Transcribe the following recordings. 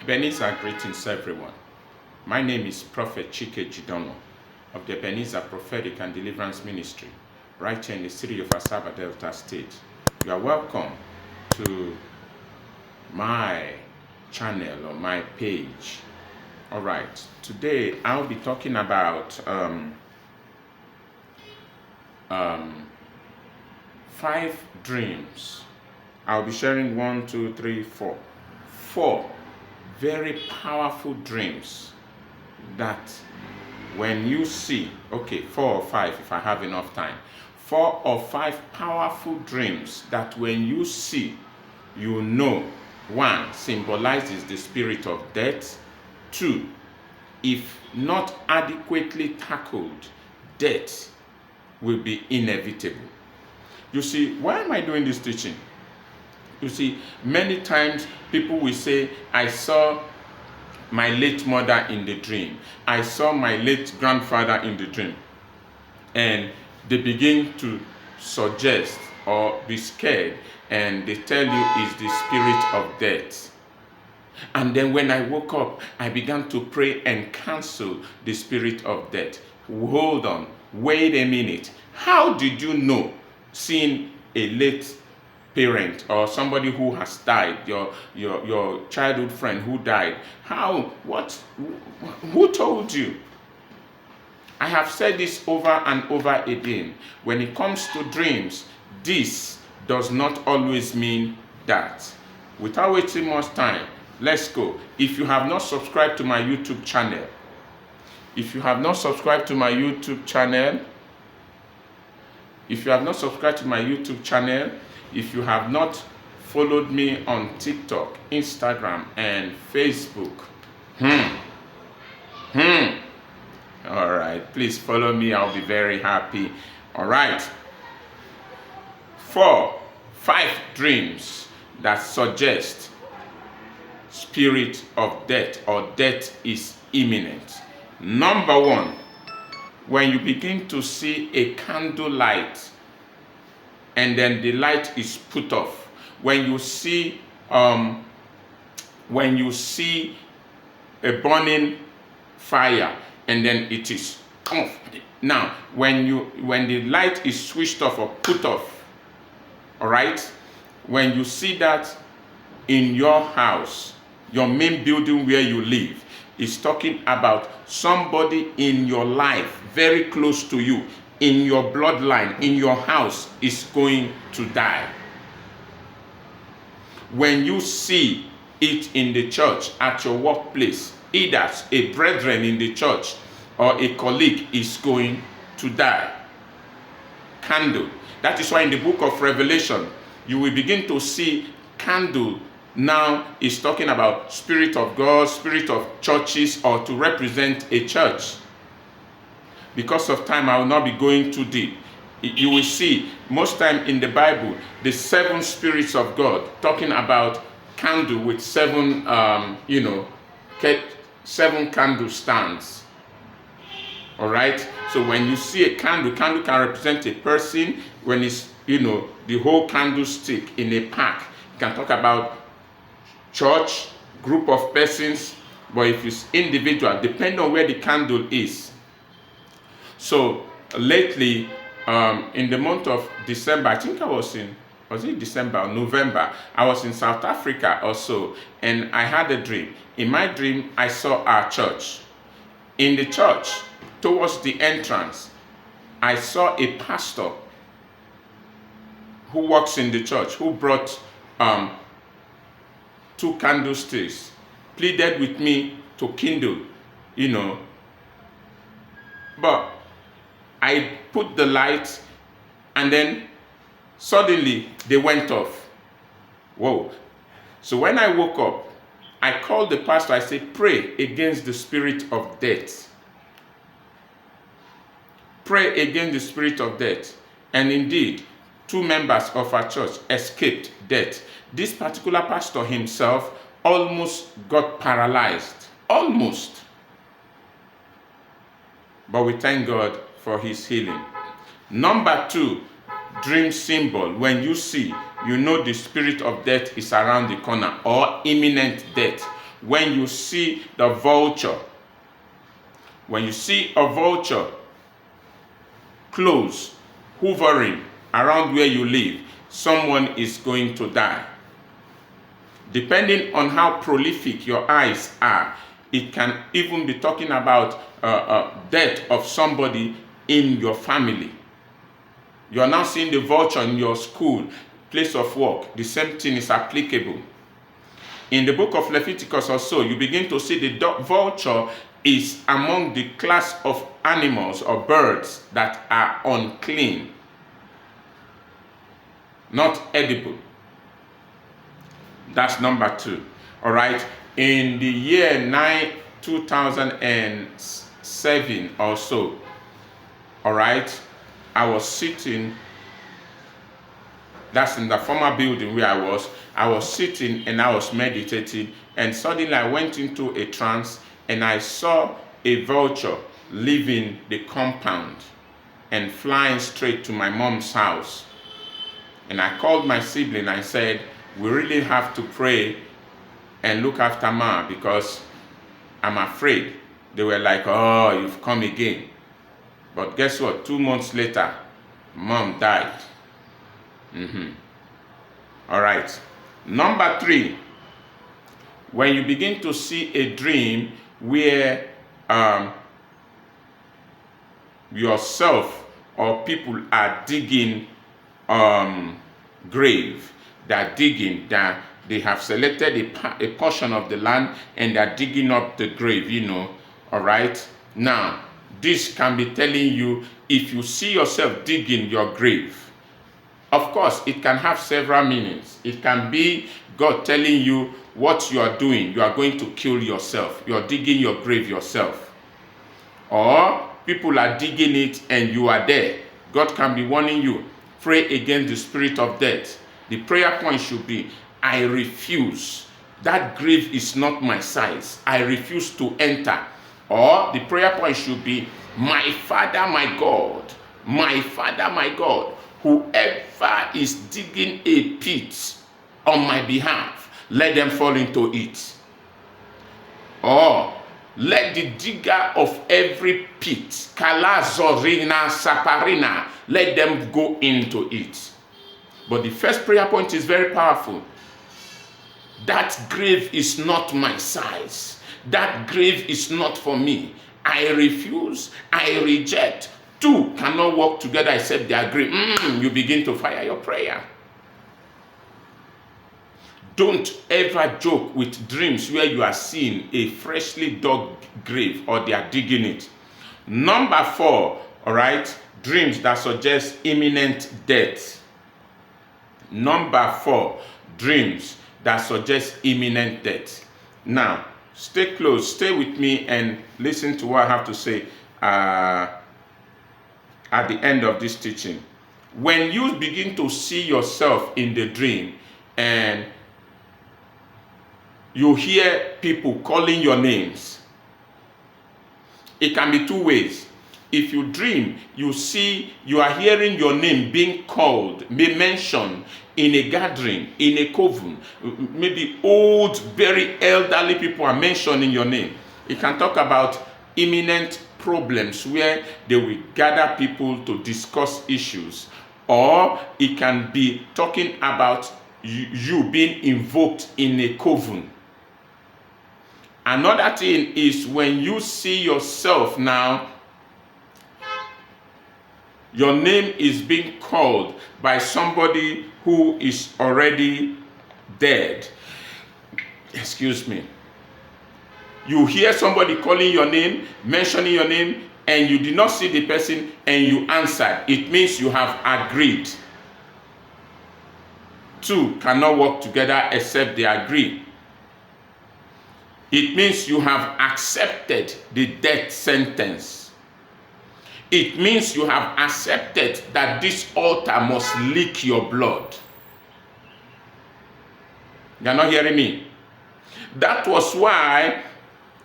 Ebenezer greetings everyone. My name is Prophet Chike Jideonwo of the Ebenezer Prophetic and Deliverance Ministry right here in the city of Asaba, Delta State. You are welcome to my channel or my page. Alright, today I'll be talking about 5 dreams. I'll be sharing 1, 2, 3, 4. 4 very powerful dreams that when you see, okay, 4 or 5 if I have enough time. 4 or 5 powerful dreams that when you see, you know, 1 symbolizes the spirit of death. 2, if not adequately tackled, death will be inevitable. You see, why am I doing this teaching? You see, many times people will say, I saw my late mother in the dream. I saw my late grandfather in the dream. And they begin to suggest or be scared, and they tell you it's the spirit of death. And then when I woke up, I began to pray and cancel the spirit of death. Hold on, wait a minute. How did you know, seeing a late parent or somebody who has died, your childhood friend who died? Who told you? I have said this over and over again. When it comes to dreams, this does not always mean that. Without wasting much time, let's go. If you have not subscribed to my YouTube channel, if you have not subscribed to my YouTube channel, if you have not followed me on TikTok, Instagram, and Facebook, all right, please follow me. I'll be very happy. All right. 5 dreams that suggest spirit of death or death is imminent. Number 1, when you begin to see a candle light and then the light is put off. When you see a burning fire and then it is off. Now, when the light is switched off or put off, all right, when you see that in your house, your main building where you live, is talking about somebody in your life, very close to you, in your bloodline, in your house, is going to die. When you see it in the church, at your workplace, either a brethren in the church or a colleague is going to die. Candle. That is why in the book of Revelation, you will begin to see candle now is talking about spirit of God, spirit of churches, or to represent a church. Because of time, I will not be going too deep. You will see most time in the Bible, the 7 spirits of God, talking about candle with 7, 7 candle stands. All right. So when you see a candle can represent a person. When it's, the whole candlestick in a pack, you can talk about church, group of persons, but if it's individual, depending on where the candle is. So lately, in the month of December, I think was it December or November, I was in South Africa also, and I had a dream. In my dream, I saw our church. In the church, towards the entrance, I saw a pastor who works in the church, who brought 2 candlesticks, pleaded with me to kindle, but I put the light and then suddenly they went off. Whoa. So when I woke up, I called the pastor. I said, pray against the spirit of death. Pray against the spirit of death. And indeed, 2 members of our church escaped death. This particular pastor himself almost got paralyzed. Almost. But we thank God for his healing. Number 2, dream symbol. When you see, you know the spirit of death is around the corner, or imminent death. when you see the vulture. When you see a vulture close, hovering around where you live, someone is going to die. Depending on how prolific your eyes are, it can even be talking about death of somebody in your family. You are now seeing the vulture in your school, place of work. The same thing is applicable. In the book of Leviticus also, you begin to see the vulture is among the class of animals or birds that are unclean, not edible. That's number 2. All right. In the year 2007 or so, all right, I was sitting, that's in the former building where I was sitting and I was meditating, and suddenly I went into a trance and I saw a vulture leaving the compound and flying straight to my mom's house. And I called my sibling. I said, we really have to pray and look after Ma because I'm afraid. They were like, oh, you've come again. But guess what? 2 months later, Mom died. All right. Number 3, when you begin to see a dream where yourself or people are digging grave, they're digging, that they have selected a portion of the land and they're digging up the grave, all right? Now, this can be telling you, if you see yourself digging your grave, of course, it can have several meanings. It can be God telling you what you are doing. You are going to kill yourself. You are digging your grave yourself. Or people are digging it and you are there. God can be warning you, pray against the spirit of death. The prayer point should be, I refuse. That grave is not my size. I refuse to enter. Or the prayer point should be, my Father, my God, my Father, my God, whoever is digging a pit on my behalf, let them fall into it. Or let the digger of every pit, Kala Zorina Saparina, let them go into it. But the first prayer point is very powerful. That grave is not my size. That grave is not for me. I refuse. I reject. 2 cannot work together except they agree. You begin to fire your prayer. Don't ever joke with dreams where you are seeing a freshly dug grave or they are digging it. Number 4, all right, dreams that suggest imminent death. Number 4, dreams that suggest imminent death. Now, stay close, stay with me and listen to what I have to say at the end of this teaching. When you begin to see yourself in the dream and you hear people calling your names, it can be 2 ways. If you dream, you see, you are hearing your name being called, be mentioned in a gathering, in a coven. Maybe old, very elderly people are mentioning your name. It can talk about imminent problems where they will gather people to discuss issues. Or it can be talking about you being invoked in a coven. Another thing is when you see yourself now, your name is being called by somebody who is already dead. Excuse me. You hear somebody calling your name, mentioning your name, and you did not see the person and you answered. It means you have agreed. 2 cannot work together except they agree. It means you have accepted the death sentence. It means you have accepted that this altar must leak your blood. You're not hearing me? That was why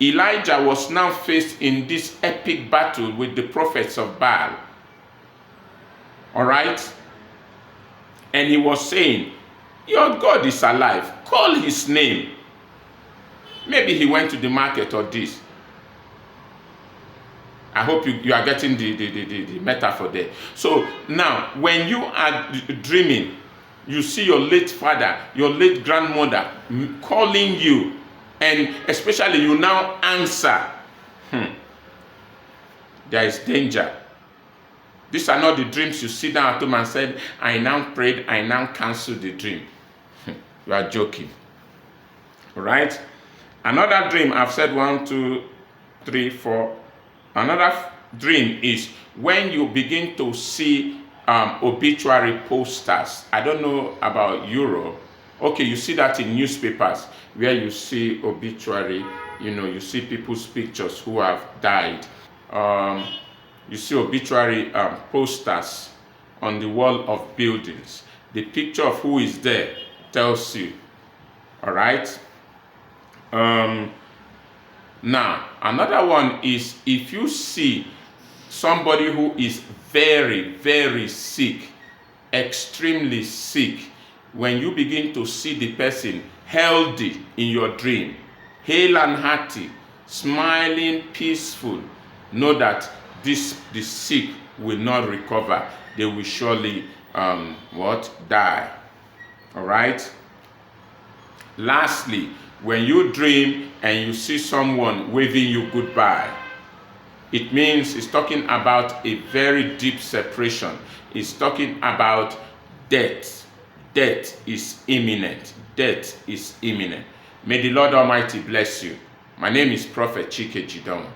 Elijah was now faced in this epic battle with the prophets of Baal. All right? And he was saying, your God is alive. Call his name. Maybe he went to the market or this. I hope you are getting the metaphor there. So now, when you are dreaming, you see your late father, your late grandmother calling you, and especially you now answer. There is danger. These are not the dreams you sit down at home and said, I now prayed, I now cancel the dream. You are joking. All right? Another dream, I've said 1, 2, 3, 4. Another dream is when you begin to see obituary posters. I don't know about Europe. Okay, you see that in newspapers where you see obituary, you see people's pictures who have died. You see obituary posters on the wall of buildings. The picture of who is there tells you. All right? Now, another one is if you see somebody who is very, very sick, extremely sick, when you begin to see the person healthy in your dream, hale and hearty, smiling, peaceful, know that the sick will not recover. They will surely die. All right? Lastly, when you dream and you see someone waving you goodbye, it means it's talking about a very deep separation. It's talking about death. Death is imminent. Death is imminent. May the Lord Almighty bless you. My name is Prophet Chike Jideonwo.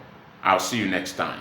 I'll see you next time.